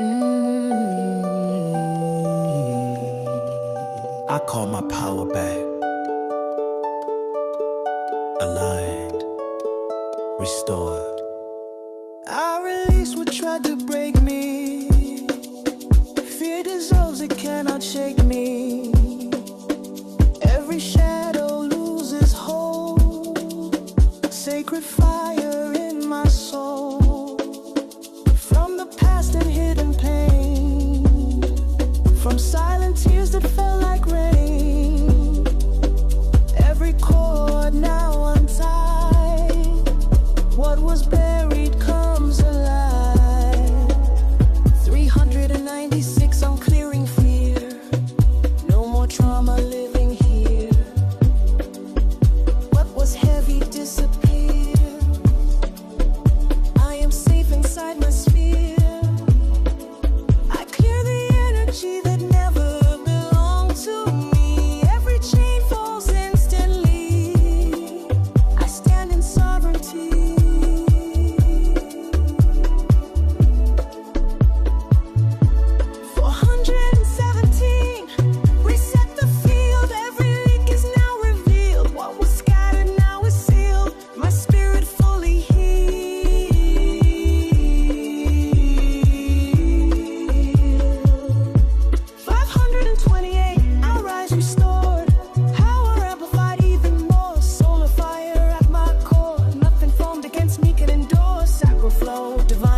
I call my power back. Aligned, restored. I release what tried to break me. Fear dissolves, it cannot shake me. Every shadow loses hold. Sacred fire in my soul. From the past and hidden pain. From silent tears that felt like rain. Every cord now untied. What was buried comes alive. 396, I'm clearing fear. No more trauma living here. What was heavy disappeared. I am safe inside my sphere. I clear the energy that never belonged to me. Every chain falls instantly. I stand in sovereignty. 417, reset the field. Every leak is now revealed. What was scattered now is sealed. My spirit fully healed. 528, I'll rise restored. Power amplified even more. Solar fire at my core. Nothing formed against me can endure. Sacral flow, divine